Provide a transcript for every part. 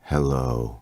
Hello.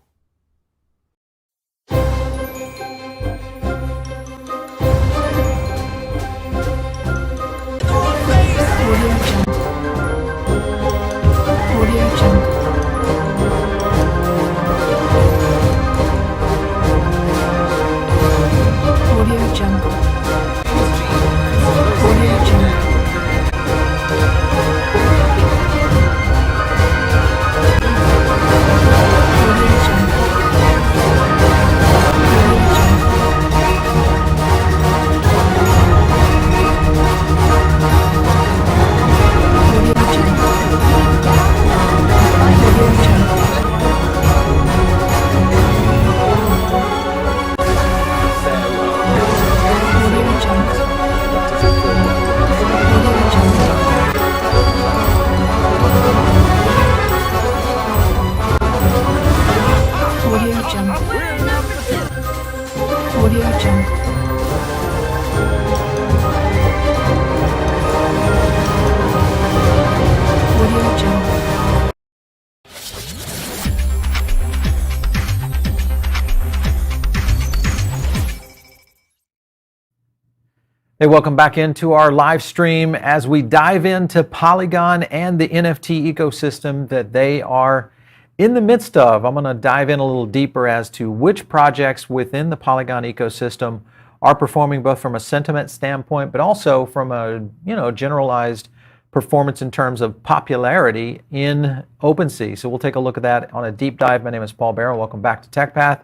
Hey, welcome back into our live stream as we dive into Polygon and the NFT ecosystem that they are in the midst of. I'm going to dive in a little deeper as to which projects within the Polygon ecosystem are performing both from a sentiment standpoint, but also from a generalized performance in terms of popularity in OpenSea. So we'll take a look at that on a deep dive. My name is Paul Barrow. Welcome back to TechPath.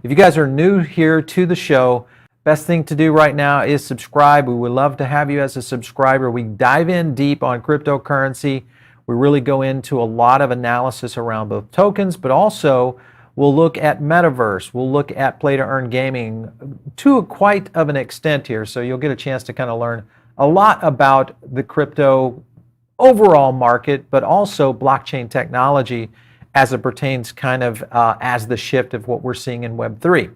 If you guys are new here to the show, best thing to do right now is subscribe. We would love to have you as a subscriber. We dive in deep on cryptocurrency. We really go into a lot of analysis around both tokens, but also we'll look at metaverse. We'll look at play-to-earn gaming to quite of an extent here. So you'll get a chance to kind of learn a lot about the crypto overall market, but also blockchain technology as it pertains kind of as the shift of what we're seeing in Web3.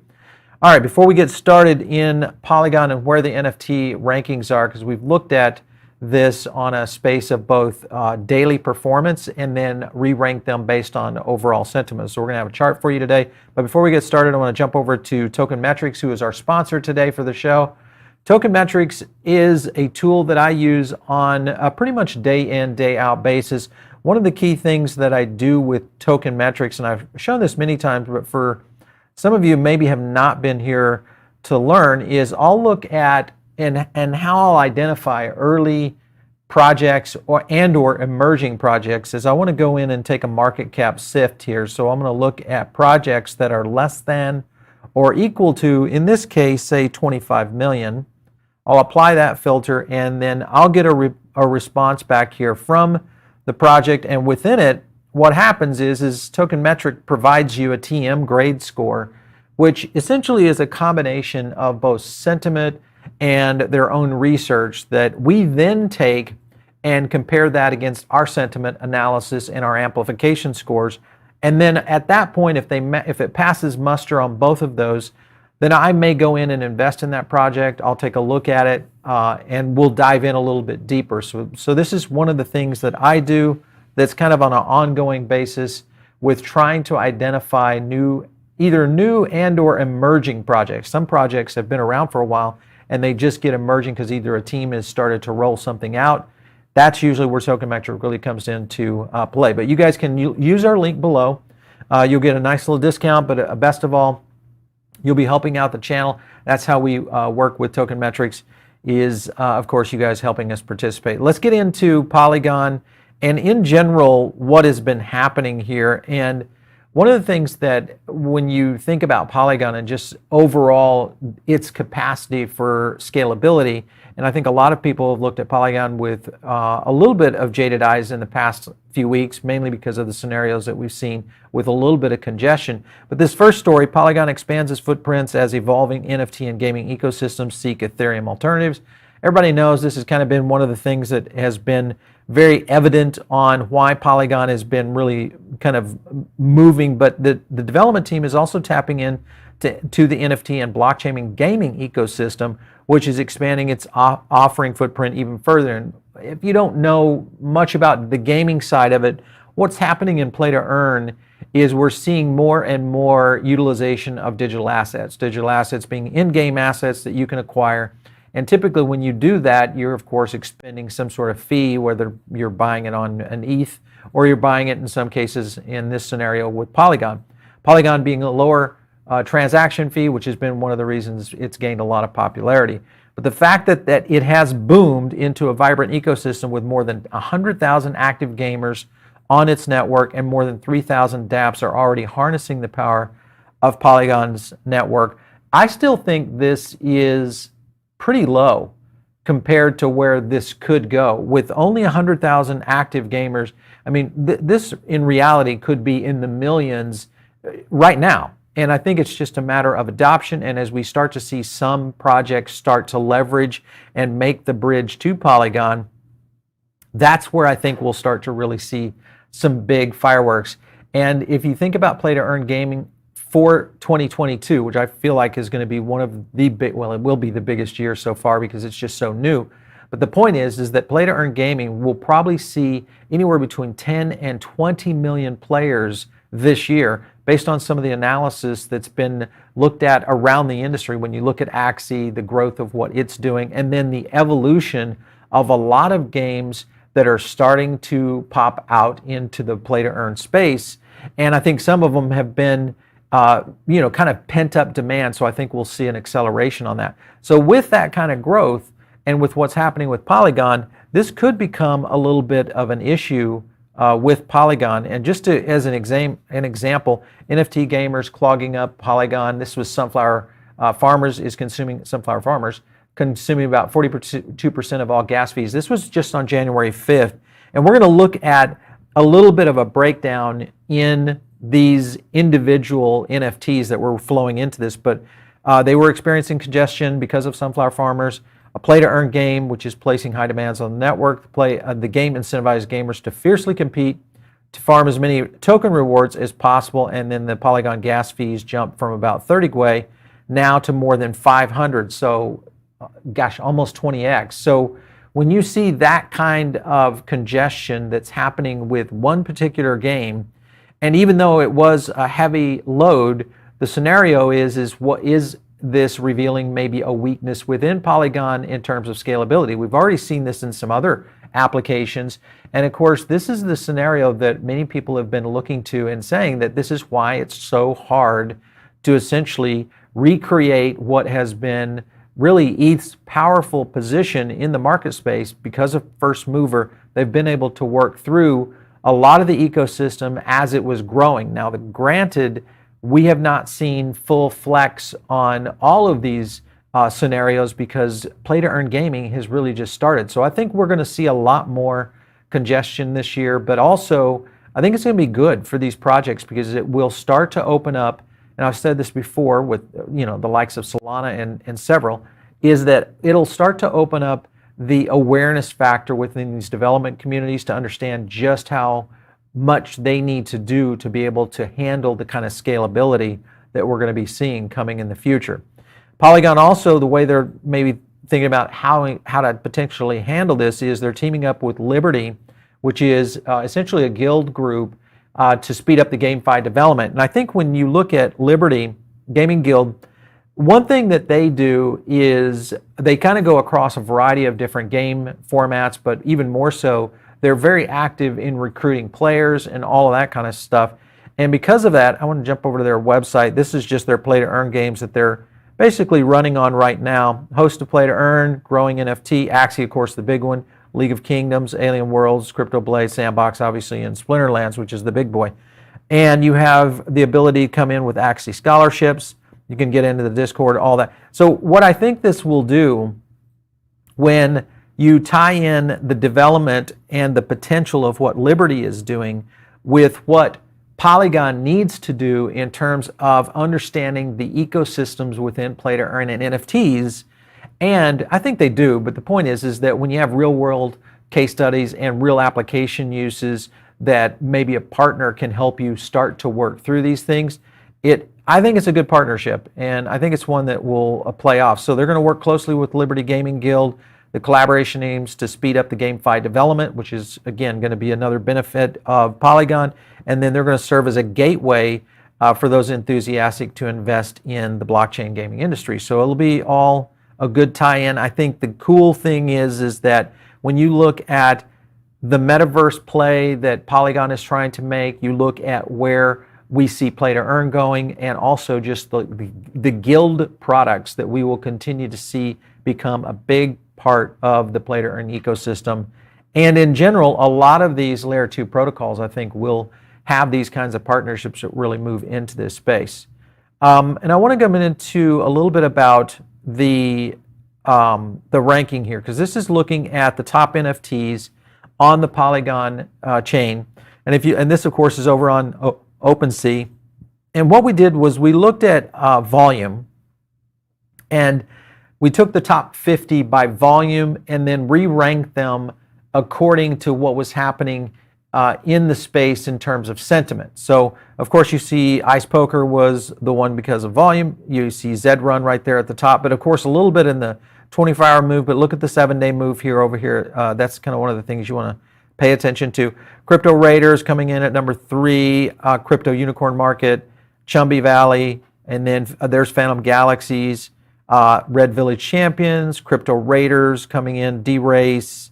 All right, before we get started in Polygon and where the NFT rankings are, because we've looked at this on a space of both daily performance and then re-rank them based on overall sentiment. So we're going to have a chart for you today. But before we get started, I want to jump over to Token Metrics, who is our sponsor today for the show. Token Metrics is a tool that I use on a pretty much day in, day out basis. One of the key things that I do with Token Metrics, and I've shown this many times, but for some of you maybe have not been here to learn, is I'll look at and how I'll identify early projects or emerging projects is I want to go in and take a market cap sift here. So I'm going to look at projects that are less than or equal to, in this case, say 25 million. I'll apply that filter and then I'll get a response back here from the project, and within it, what happens is Token Metric provides you a TM grade score, which essentially is a combination of both sentiment and their own research that we then take and compare that against our sentiment analysis and our amplification scores. And then at that point, if it passes muster on both of those, then I may go in and invest in that project. I'll take a look at it and we'll dive in a little bit deeper. So this is one of the things that I do that's kind of on an ongoing basis with trying to identify either new and or emerging projects. Some projects have been around for a while and they just get emerging because either a team has started to roll something out. That's usually where Token Metric really comes into play. But you guys can use our link below. You'll get a nice little discount, but best of all, you'll be helping out the channel. That's how we work with Token Metrics is, of course, you guys helping us participate. Let's get into Polygon and in general, what has been happening here. And one of the things that when you think about Polygon and just overall its capacity for scalability, and I think a lot of people have looked at Polygon with a little bit of jaded eyes in the past few weeks, mainly because of the scenarios that we've seen with a little bit of congestion. But this first story, Polygon expands its footprints as evolving NFT and gaming ecosystems seek Ethereum alternatives. Everybody knows this has kind of been one of the things that has been very evident on why Polygon has been really kind of moving, but the development team is also tapping in to the NFT and blockchain and gaming ecosystem, which is expanding its offering footprint even further. And if you don't know much about the gaming side of it, what's happening in play to earn is we're seeing more and more utilization of digital assets being in-game assets that you can acquire. And typically when you do that, you're of course expending some sort of fee, whether you're buying it on an ETH or you're buying it in some cases in this scenario with Polygon. Polygon being a lower transaction fee, which has been one of the reasons it's gained a lot of popularity. But the fact that it has boomed into a vibrant ecosystem with more than 100,000 active gamers on its network and more than 3,000 dApps are already harnessing the power of Polygon's network, I still think this is pretty low compared to where this could go. With only 100,000 active gamers, I mean, this in reality could be in the millions right now. And I think it's just a matter of adoption. And as we start to see some projects start to leverage and make the bridge to Polygon, that's where I think we'll start to really see some big fireworks. And if you think about play to earn gaming for 2022, which I feel like is going to be one of the big, well, it will be the biggest year so far because it's just so new. But the point is that play to earn gaming will probably see anywhere between 10 and 20 million players this year, based on some of the analysis that's been looked at around the industry. When you look at Axie, the growth of what it's doing, and then the evolution of a lot of games that are starting to pop out into the play to earn space. And I think some of them have been kind of pent up demand. So I think we'll see an acceleration on that. So with that kind of growth and with what's happening with Polygon, this could become a little bit of an issue with Polygon. And just as an example, NFT gamers clogging up Polygon. This was Sunflower Farmers consuming about 42% of all gas fees. This was just on January 5th. And we're going to look at a little bit of a breakdown in these individual NFTs that were flowing into this, but they were experiencing congestion because of Sunflower Farmers. A play-to-earn game, which is placing high demands on the network. The game incentivized gamers to fiercely compete to farm as many token rewards as possible, and then the Polygon gas fees jumped from about 30 gwei now to more than 500. So, gosh, almost 20x. So when you see that kind of congestion that's happening with one particular game, and even though it was a heavy load, the scenario is what is this revealing maybe a weakness within Polygon in terms of scalability. We've already seen this in some other applications. And of course, this is the scenario that many people have been looking to and saying that this is why it's so hard to essentially recreate what has been really ETH's powerful position in the market space. Because of first mover, they've been able to work through a lot of the ecosystem as it was growing. Now, granted, we have not seen full flex on all of these scenarios because play-to-earn gaming has really just started. So I think we're going to see a lot more congestion this year, but also I think it's going to be good for these projects because it will start to open up, and I've said this before with the likes of Solana and several, is that it'll start to open up the awareness factor within these development communities to understand just how much they need to do to be able to handle the kind of scalability that we're going to be seeing coming in the future. Polygon also, the way they're maybe thinking about how to potentially handle this is they're teaming up with Liberty, which is essentially a guild group to speed up the GameFi development. And I think when you look at Liberty Gaming Guild, one thing that they do is they kind of go across a variety of different game formats, but even more so, they're very active in recruiting players and all of that kind of stuff. And because of that, I want to jump over to their website. This is just their play-to-earn games that they're basically running on right now. Host of play-to-earn, growing NFT, Axie, of course, the big one, League of Kingdoms, Alien Worlds, Crypto Blade, Sandbox, obviously, and Splinterlands, which is the big boy. And you have the ability to come in with Axie scholarships. You can get into the Discord, all that. So what I think this will do when you tie in the development and the potential of what Liberty is doing with what Polygon needs to do in terms of understanding the ecosystems within play to earn and NFTs, and I think they do, but the point is that when you have real world case studies and real application uses that maybe a partner can help you start to work through these things, I think it's a good partnership, and I think it's one that will play off. So they're going to work closely with Liberty Gaming Guild. The collaboration aims to speed up the GameFi development, which is, again, going to be another benefit of Polygon. And then they're going to serve as a gateway for those enthusiastic to invest in the blockchain gaming industry. So it'll be all a good tie-in. I think the cool thing is that when you look at the metaverse play that Polygon is trying to make, you look at where we see play to earn going, and also just the guild products that we will continue to see become a big part of the play to earn ecosystem. And in general, a lot of these layer 2 protocols, I think, will have these kinds of partnerships that really move into this space. And I want to go into a little bit about the ranking here, because this is looking at the top NFTs on the Polygon chain. And this, of course, is over on OpenSea. And what we did was we looked at volume, and we took the top 50 by volume and then re-ranked them according to what was happening in the space in terms of sentiment. So, of course, you see Ice Poker was the one because of volume. You see Zed Run right there at the top, but of course a little bit in the 24-hour move. But look at the 7-day move here over here. That's kind of one of the things you want to pay attention to. Crypto Raiders coming in at number 3. Crypto Unicorn Market, Chumby Valley, and then there's Phantom Galaxies, Red Village Champions, Crypto Raiders coming in, DRace.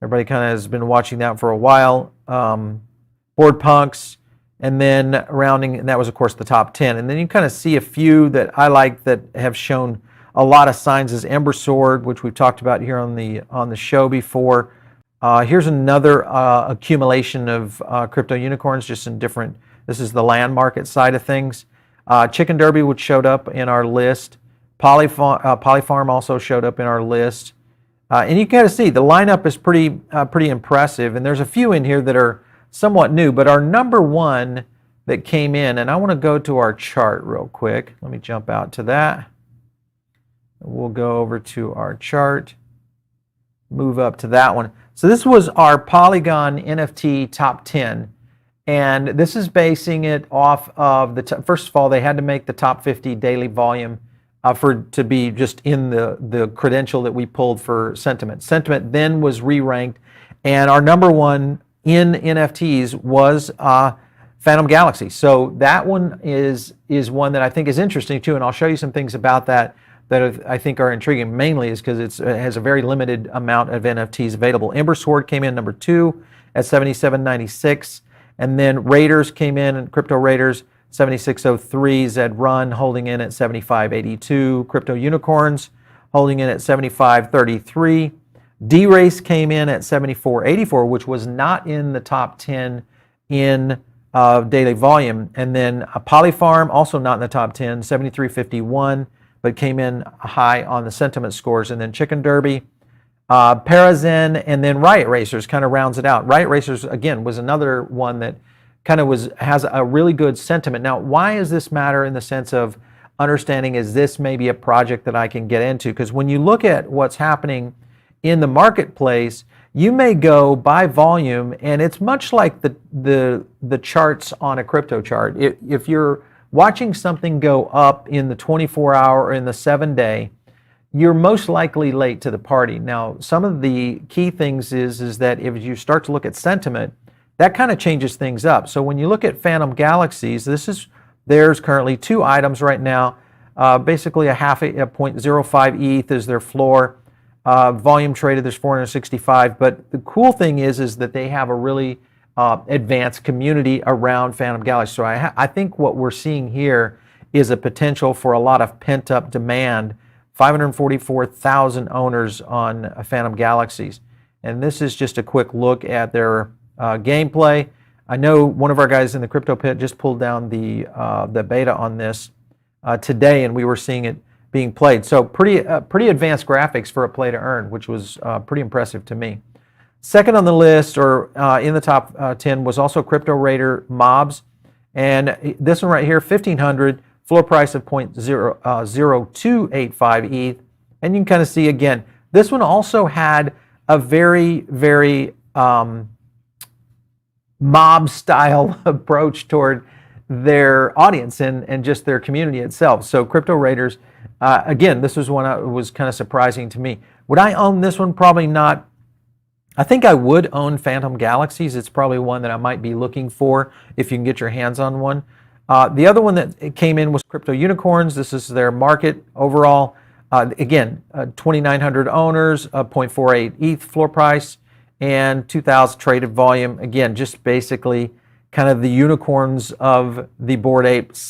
Everybody kind of has been watching that for a while. Board Punks, and then rounding, and that was, of course, the top 10. And then you kind of see a few that I like that have shown a lot of signs as Ember Sword, which we've talked about here on the show before. Here's another accumulation of crypto unicorns, just in different. This is the land market side of things. Chicken Derby, which showed up in our list. Polyfarm also showed up in our list. And you kind of see the lineup is pretty impressive, and there's a few in here that are somewhat new, but our number one that came in, and I want to go to our chart real quick. Let me jump out to that. We'll go over to our chart, move up to that one. So this was our Polygon NFT top 10, and this is basing it off of first of all, they had to make the top 50 daily volume to be just in the credential that we pulled for sentiment. Sentiment then was re-ranked, and our number one in NFTs was Phantom Galaxy. So that one is one that I think is interesting too, and I'll show you some things about that I think are intriguing. Mainly is because it has a very limited amount of NFTs available. Ember Sword came in number 2 at 77.96, and then Raiders came in, and Crypto Raiders 76.03, Zed Run holding in at 75.82, Crypto Unicorns holding in at 75.33, DRace came in at 74.84, which was not in the top 10 in daily volume, and then Polyfarm also not in the top 10, 73.51, but came in high on the sentiment scores, and then Chicken Derby, Parazen, and then Riot Racers kind of rounds it out. Riot Racers, again, was another one that kind of has a really good sentiment. Now, why does this matter in the sense of understanding, is this maybe a project that I can get into? Because when you look at what's happening in the marketplace, you may go by volume, and it's much like the charts on a crypto chart. If you're watching something go up in the 24-hour or in the 7-day, you're most likely late to the party. Now, some of the key things is that if you start to look at sentiment, that kind of changes things up. So when you look at Phantom Galaxies, there's currently 2 items right now. Basically a 0.05 ETH is their floor. Volume traded, there's 465. But the cool thing is that they have a really advanced community around Phantom Galaxy. So I think what we're seeing here is a potential for a lot of pent-up demand. 544,000 owners on Phantom Galaxies. And this is just a quick look at their gameplay. I know one of our guys in the crypto pit just pulled down the beta on this today, and we were seeing it being played. So pretty advanced graphics for a play to earn, which was pretty impressive to me. Second on the list, or in the top 10, was also Crypto Raider Mobs, and this one right here, 1,500, floor price of 0.0285 ETH, and you can kind of see again, this one also had a very, very mob style approach toward their audience and just their community itself. So Crypto Raiders, again, this was one that was kind of surprising to me. Would I own this one? Probably not. I think I would own Phantom Galaxies. It's probably one that I might be looking for if you can get your hands on one. The other one that came in was Crypto Unicorns. This is their market overall. Again, 2,900 owners, 0.48 ETH floor price, and 2,000 traded volume. Again, just basically kind of the unicorns of the Bored Ape-esque,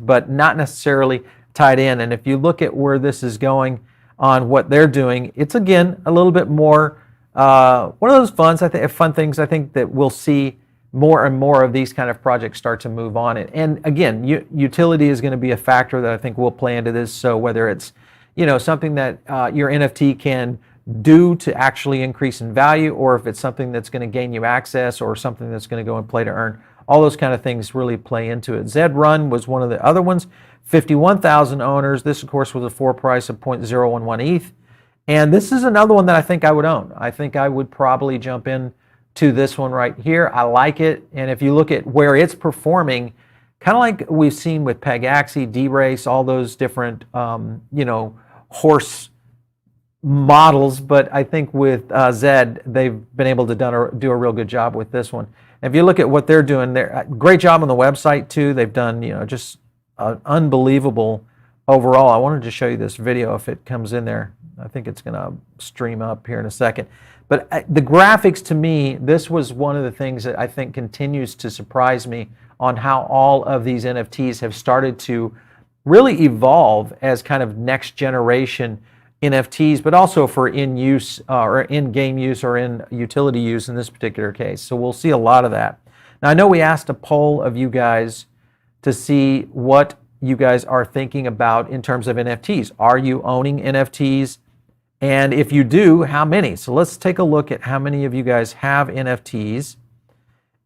but not necessarily tied in. And if you look at where this is going on what they're doing, it's again a little bit more one of those fun things. I think that we'll see more and more of these kind of projects start to move on. And again, utility is going to be a factor that I think will play into this. So whether it's something that your NFT can do to actually increase in value, or if it's something that's going to gain you access, or something that's going to go and play to earn, all those kind of things really play into it. Zed Run was one of the other ones. 51,000 owners. This, of course, was a floor price of 0.011 ETH. And this is another one that I think I would own. I think I would probably jump in to this one right here. I like it. And if you look at where it's performing, kind of like we've seen with Pegaxi, DRace, all those different, horse models. But I think with Zed, they've been able to do a real good job with this one. And if you look at what they're doing, they're great job on the website too. They've done, just unbelievable overall. I wanted to show you this video if it comes in there. I think it's going to stream up here in a second. But the graphics, to me, this was one of the things that I think continues to surprise me on how all of these NFTs have started to really evolve as kind of next generation NFTs, but also for in-use or in-game use or in utility use in this particular case. So we'll see a lot of that. Now, I know we asked a poll of you guys to see what you guys are thinking about in terms of NFTs. Are you owning NFTs? And if you do, how many? So let's take a look at how many of you guys have NFTs.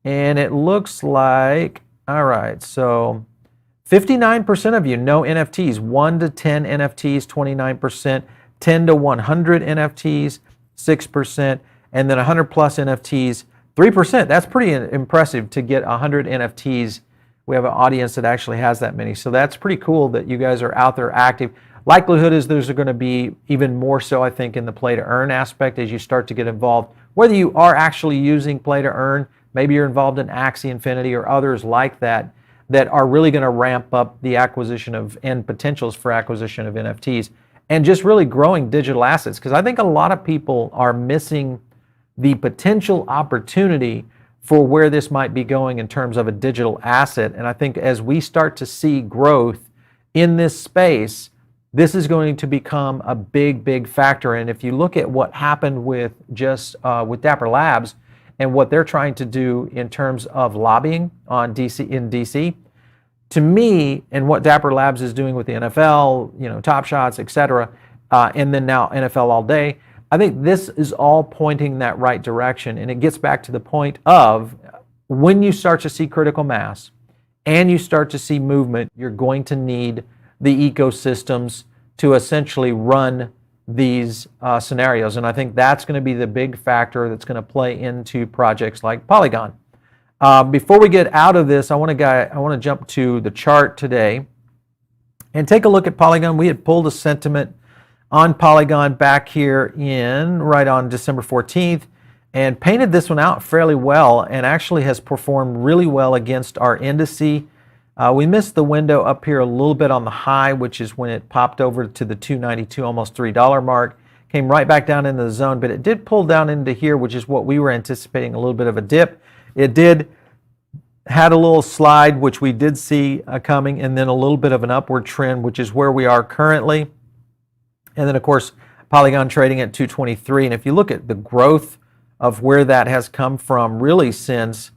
And it looks like, all right, so 59% of you know NFTs. 1 to 10 NFTs, 29%. 10 to 100 NFTs, 6%. And then 100 plus NFTs, 3%. That's pretty impressive to get 100 NFTs. We have an audience that actually has that many. So that's pretty cool that you guys are out there active. Likelihood is there's going to be even more so, I think, in the play to earn aspect as you start to get involved. Whether you are actually using play to earn, maybe you're involved in Axie Infinity or others like that, that are really going to ramp up the acquisition of and potentials for acquisition of NFTs and just really growing digital assets. Because I think a lot of people are missing the potential opportunity for where this might be going in terms of a digital asset. And I think as we start to see growth in this space, this is going to become a big, big factor. And if you look at what happened with with Dapper Labs and what they're trying to do in terms of lobbying in DC, to me, and what Dapper Labs is doing with the NFL, Top Shots, etc., and then now NFL All Day, I think this is all pointing in that right direction. And it gets back to the point of when you start to see critical mass and you start to see movement, you're going to need the ecosystems to essentially run these scenarios. And I think that's going to be the big factor that's going to play into projects like Polygon. Before we get out of this, I want to jump to the chart today and take a look at Polygon. We had pulled a sentiment on Polygon back here right on December 14th and painted this one out fairly well and actually has performed really well against our indice. We missed the window up here a little bit on the high, which is when it popped over to the $2.92, almost $3 mark. Came right back down into the zone, but it did pull down into here, which is what we were anticipating, a little bit of a dip. It had a little slide, which we did see coming, and then a little bit of an upward trend, which is where we are currently. And then, of course, Polygon trading at 223. And if you look at the growth of where that has come from really since,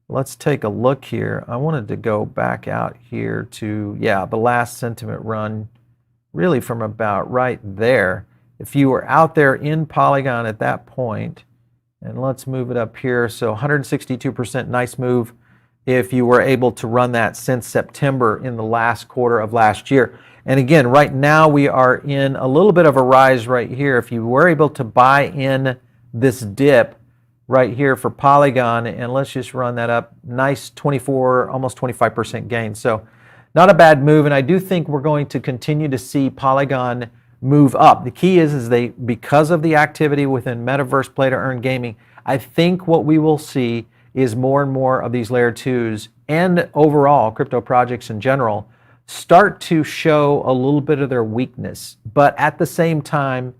let's take a look here. I wanted to go back out here to, the last sentiment run, really from about right there. If you were out there in Polygon at that point, and let's move it up here. So 162%, nice move if you were able to run that since September in the last quarter of last year. And again, right now we are in a little bit of a rise right here. If you were able to buy in this dip right here for Polygon, and let's just run that up, nice 24, almost 25% gain. So not a bad move, and I do think we're going to continue to see Polygon move up. The key is they, because of the activity within metaverse play to earn gaming, I think what we will see is more and more of these layer 2s and overall crypto projects in general start to show a little bit of their weakness. But at the same time,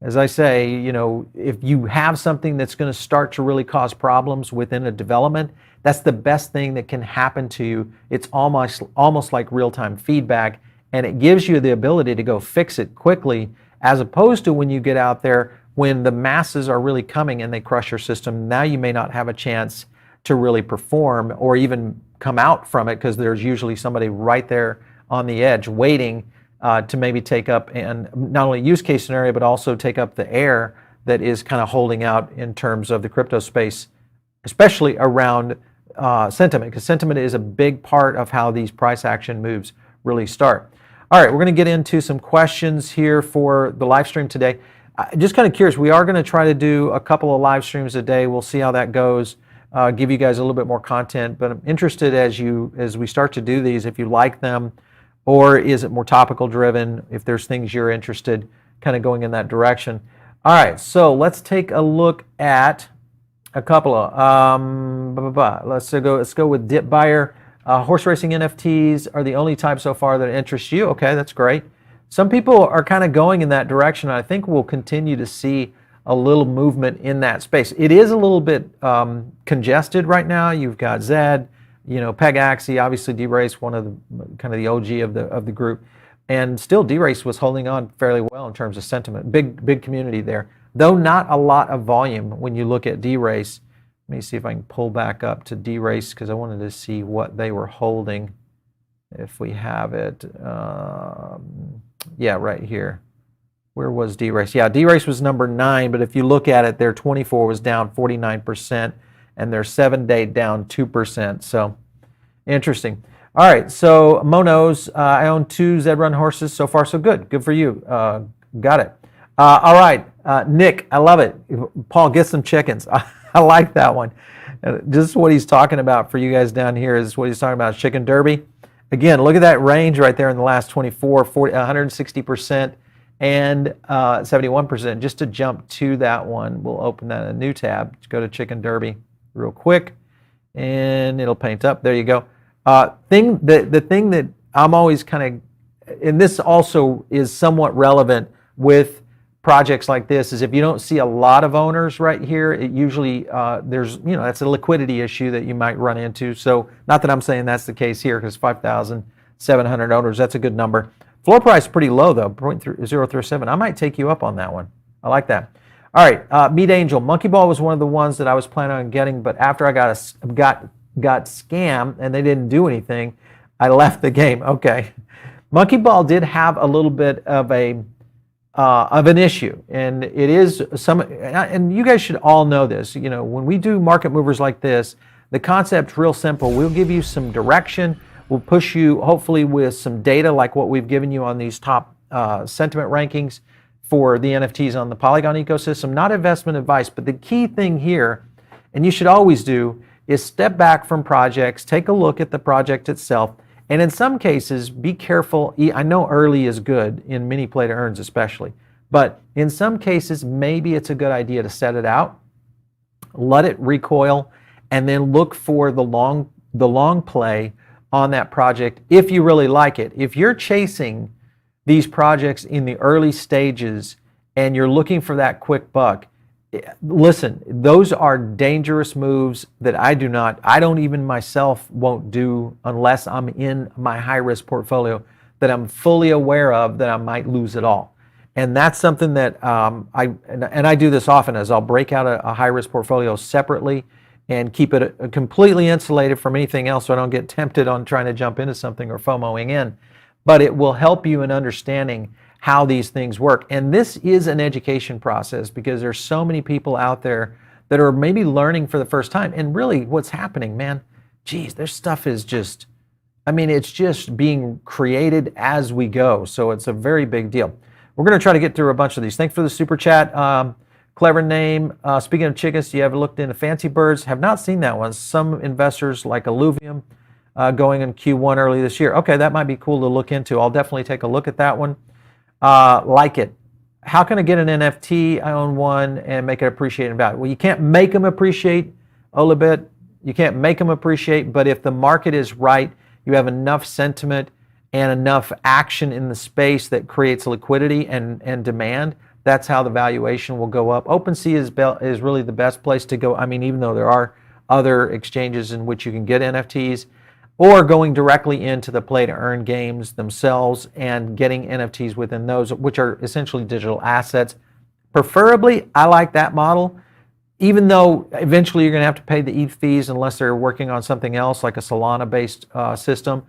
as I say, you know, if you have something that's going to start to really cause problems within a development, that's the best thing that can happen to you. It's almost like real-time feedback, and it gives you the ability to go fix it quickly, as opposed to when you get out there when the masses are really coming and they crush your system. Now you may not have a chance to really perform or even come out from it, because there's usually somebody right there on the edge waiting to maybe take up, and not only use case scenario, but also take up the air that is kind of holding out in terms of the crypto space, especially around sentiment, because sentiment is a big part of how these price action moves really start. All right, we're going to get into some questions here for the live stream today. Just kind of curious, we are going to try to do a couple of live streams a day. We'll see how that goes. Give you guys a little bit more content, but I'm interested as we start to do these, if you like them, or is it more topical driven, if there's things you're interested kind of going in that direction. All right, so let's take a look at a couple of, let's go with Dip Buyer. Horse racing NFTs are the only type so far that interest you. Okay, that's great. Some people are kind of going in that direction. I think we'll continue to see a little movement in that space. It is a little bit congested right now. You've got Zed, you know, Pegaxi, obviously DRace, one of the kind of the OG of the group, and still DRace was holding on fairly well in terms of sentiment. Big community there, though not a lot of volume when you look at DRace. Let me see if I can pull back up to DRace, because I wanted to see what they were holding. If we have it, yeah, right here. Where was DRace? Yeah, DRace was number 9, but if you look at it, their 24 was down 49%, and their 7-day down 2%. So interesting. All right, so Monos, I own 2 Zed Run horses. So far, so good. Good for you. Got it. All right, Nick, I love it. Paul, get some chickens. I like that one. Just what he's talking about for you guys down here is what he's talking about, chicken derby. Again, look at that range right there in the last 24, 40, 160%. And 71%. Just to jump to that one, we'll open that in a new tab. Let's go to Chicken Derby real quick, and it'll paint up. There you go. The thing that I'm always kind of, and this also is somewhat relevant with projects like this, is if you don't see a lot of owners right here, it usually there's, you know, that's a liquidity issue that you might run into. So not that I'm saying that's the case here, because 5,700 owners, that's a good number. Floor price pretty low though, 0.037. I might take you up on that one. I like that. All right, Meat Angel. Monkey Ball was one of the ones that I was planning on getting, but after I got scammed and they didn't do anything, I left the game. Okay, Monkey Ball did have a little bit of an issue, and it is and you guys should all know this. You know, when we do market movers like this, the concept's real simple. We'll give you some direction. We'll push you, hopefully, with some data like what we've given you on these top sentiment rankings for the NFTs on the Polygon ecosystem. Not investment advice, but the key thing here, and you should always do, is step back from projects, take a look at the project itself, and in some cases, be careful. I know early is good in mini play to earns especially, but in some cases, maybe it's a good idea to set it out, let it recoil, and then look for the long play on that project if you really like it. If you're chasing these projects in the early stages and you're looking for that quick buck, listen, those are dangerous moves that I don't even myself won't do unless I'm in my high risk portfolio that I'm fully aware of that I might lose it all. And that's something that I do this often, as I'll break out a high risk portfolio separately and keep it completely insulated from anything else so I don't get tempted on trying to jump into something or FOMOing in. But it will help you in understanding how these things work. And this is an education process, because there's so many people out there that are maybe learning for the first time. And really what's happening, man, geez, their stuff is just, I mean, it's just being created as we go. So it's a very big deal. We're going to try to get through a bunch of these. Thanks for the super chat. Clever name. Speaking of chickens, do you ever looked into Fancy Birds? Have not seen that one. Some investors like Alluvium going in Q1 early this year. Okay, that might be cool to look into. I'll definitely take a look at that one. Like it. How can I get an NFT? I own one and make it appreciate in value. Well, you can't make them appreciate a little bit. You can't make them appreciate, but if the market is right, you have enough sentiment and enough action in the space that creates liquidity and demand, that's how the valuation will go up. OpenSea is really the best place to go. I mean, even though there are other exchanges in which you can get NFTs, or going directly into the play-to-earn games themselves and getting NFTs within those, which are essentially digital assets. Preferably, I like that model, even though eventually you're going to have to pay the ETH fees unless they're working on something else like a Solana-based system,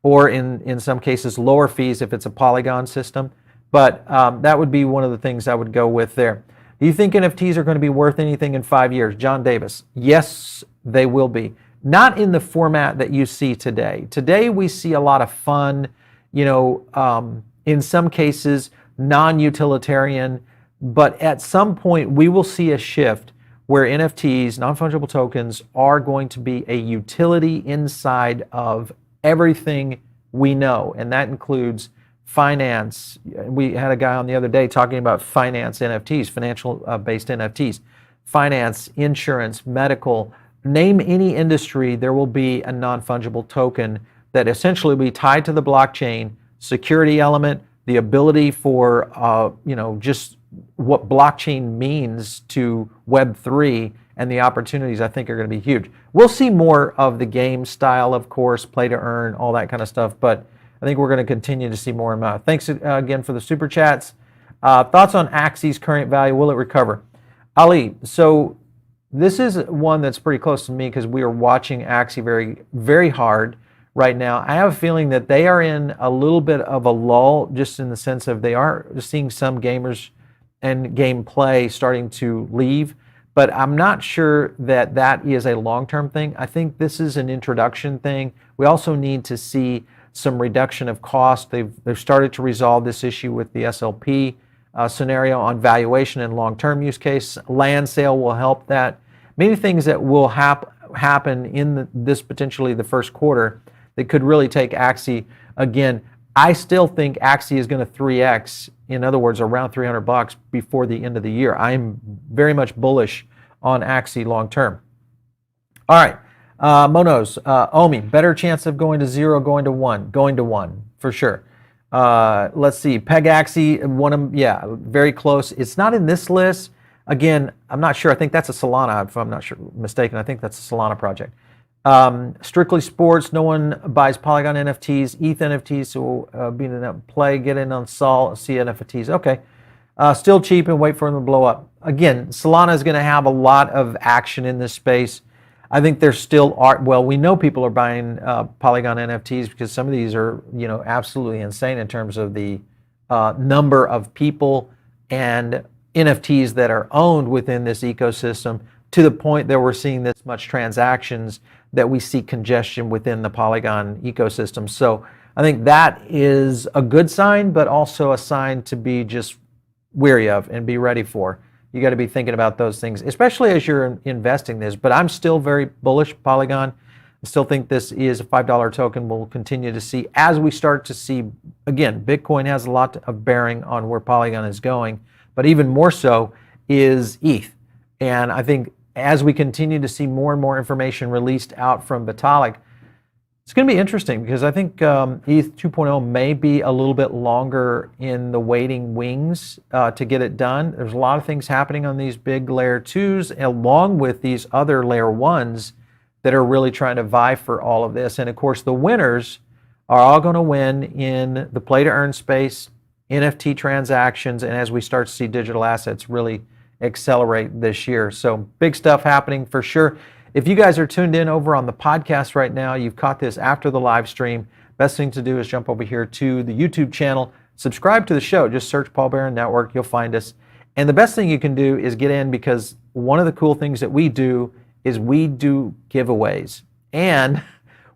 or in some cases lower fees if it's a Polygon system. But that would be one of the things I would go with there. Do you think NFTs are going to be worth anything in 5 years? John Davis, yes, they will be. Not in the format that you see today. Today we see a lot of fun, in some cases non-utilitarian, but at some point we will see a shift where NFTs, non-fungible tokens, are going to be a utility inside of everything we know, and that includes finance. We had a guy on the other day talking about finance NFTs, financial-based NFTs, finance, insurance, medical. Name any industry, there will be a non-fungible token that essentially will be tied to the blockchain, security element, the ability for, just what blockchain means to Web3, and the opportunities I think are going to be huge. We'll see more of the game style, of course, play to earn, all that kind of stuff, but I think we're going to continue to see more and more. Thanks again for the super chats. Thoughts on Axie's current value, will it recover? Ali, so this is one that's pretty close to me because we are watching Axie very, very hard right now. I have a feeling that they are in a little bit of a lull, just in the sense of they are seeing some gamers and gameplay starting to leave, but I'm not sure that that is a long-term thing. I think this is an introduction thing. We also need to see some reduction of cost. They've started to resolve this issue with the SLP scenario on valuation and long-term use case. Land sale will help that. Many things that will happen in this potentially the first quarter that could really take Axie. Again, I still think Axie is going to 3x, in other words, around $300 before the end of the year. I'm very much bullish on Axie long-term. All right, Monos, Omi, better chance of going to 0, going to 1, going to 1, for sure. Let's see, Peg Axie, yeah, very close. It's not in this list. Again, I'm not sure. I think that's a Solana, if I'm not mistaken. I think that's a Solana project. Strictly Sports, no one buys Polygon NFTs, ETH NFTs, so being in that play, get in on Sol, see NFTs. Okay. Still cheap and wait for them to blow up. Again, Solana is going to have a lot of action in this space. I think there still are, well, we know people are buying Polygon NFTs because some of these are, absolutely insane in terms of the number of people and NFTs that are owned within this ecosystem, to the point that we're seeing this much transactions that we see congestion within the Polygon ecosystem. So I think that is a good sign, but also a sign to be just wary of and be ready for. You got to be thinking about those things, especially as you're investing this. But I'm still very bullish Polygon. I still think this is a $5 token we'll continue to see as we start to see, again, Bitcoin has a lot of bearing on where Polygon is going, but even more so is ETH. And I think as we continue to see more and more information released out from Vitalik, it's going to be interesting because I think ETH 2.0 may be a little bit longer in the waiting wings to get it done. There's a lot of things happening on these big layer 2s along with these other layer 1s that are really trying to vie for all of this. And of course, the winners are all going to win in the play to earn space, NFT transactions, and as we start to see digital assets really accelerate this year. So big stuff happening for sure. If you guys are tuned in over on the podcast right now, you've caught this after the live stream, best thing to do is jump over here to the YouTube channel, subscribe to the show, just search Paul Barron Network, you'll find us. And the best thing you can do is get in, because one of the cool things that we do is we do giveaways. And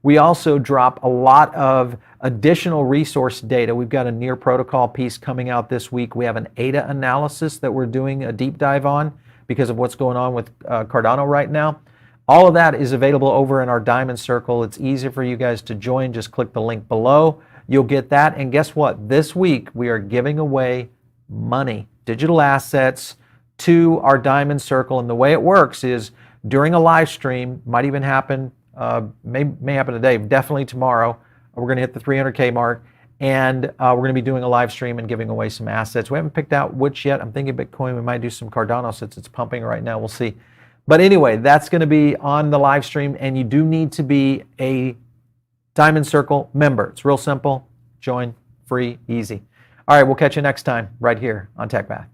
we also drop a lot of additional resource data. We've got a near protocol piece coming out this week. We have an ADA analysis that we're doing a deep dive on because of what's going on with Cardano right now. All of that is available over in our Diamond Circle. It's easy for you guys to join. Just click the link below. you'll get that. And guess what? This week we are giving away money, digital assets to our Diamond Circle. And the way it works is during a live stream, might even happen, may happen today, definitely tomorrow, we're going to hit the 300K mark. And we're going to be doing a live stream and giving away some assets. We haven't picked out which yet. I'm thinking Bitcoin. We might do some Cardano since it's pumping right now. We'll see. But anyway, that's going to be on the live stream. And you do need to be a Diamond Circle member. It's real simple. Join, free, easy. All right, we'll catch you next time right here on TechPath.